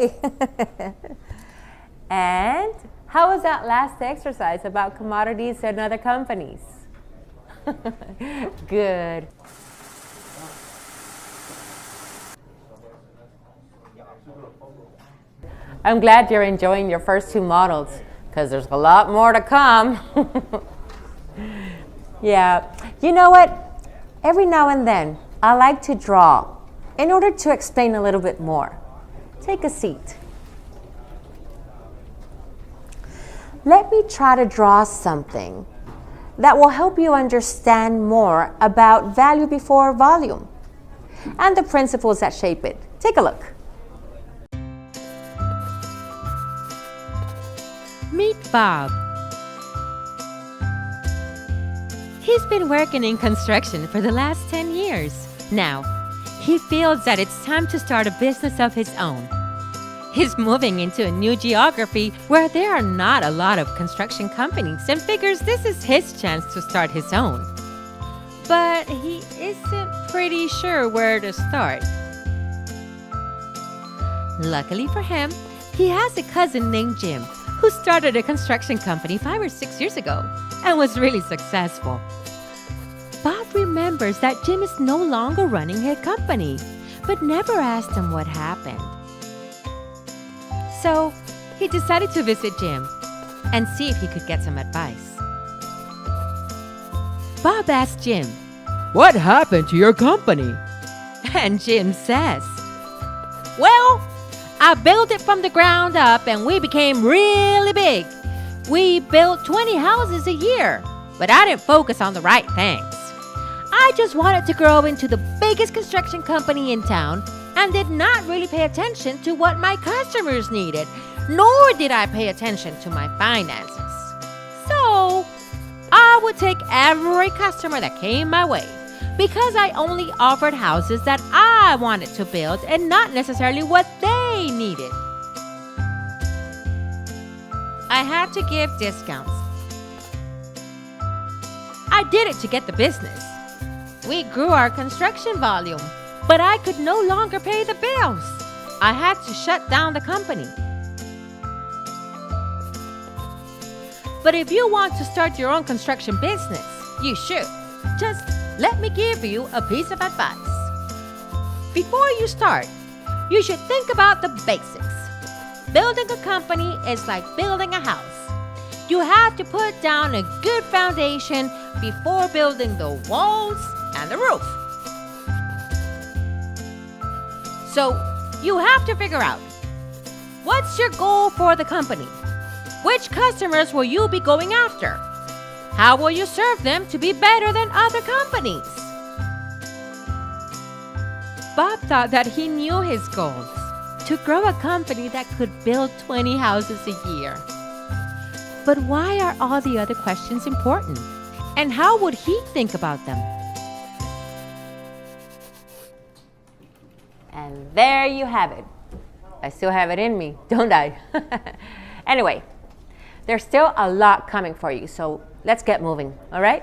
Yay! And how was that last exercise about commodities and other companies? Good. I'm glad you're enjoying your first two models, because there's a lot more to come. Yeah, you know what? Every now and then, I like to draw in order to explain a little bit more. Take a seat. Let me try to draw something that will help you understand more about value before volume and the principles that shape it. Take a look. Meet Bob. He's been working in construction for the last 10 years. Now, he feels that it's time to start a business of his own. He's moving into a new geography where there are not a lot of construction companies and figures this is his chance to start his own. But he isn't pretty sure where to start. Luckily for him, he has a cousin named Jim who started a construction company 5 or 6 years ago and was really successful. Bob remembers that Jim is no longer running his company, but never asked him what happened. So he decided to visit Jim and see if he could get some advice. Bob asked Jim, "What happened to your company?" and Jim says, "Well, I built it from the ground up and we became really big. We built 20 houses a year, but I didn't focus on the right things. I just wanted to grow into the biggest construction company in town and did not really pay attention to what my customers needed, nor did I pay attention to my finances. So I would take every customer that came my way because I only offered houses that I wanted to build and not necessarily what they needed. I had to give discounts. I did it to get the business. We grew our construction volume, but I could no longer pay the bills. I had to shut down the company. But if you want to start your own construction business, you should. Just let me give you a piece of advice. Before you start, you should think about the basics. Building a company is like building a house. You have to put down a good foundation before building the walls and the roof. So you have to figure out, what's your goal for the company? Which customers will you be going after? How will you serve them to be better than other companies? Bob thought that he knew his goals, to grow a company that could build 20 houses a year. But why are all the other questions important? And how would he think about them? And there you have it. I still have it in me, don't I? Anyway, there's still a lot coming for you, so let's get moving, all right?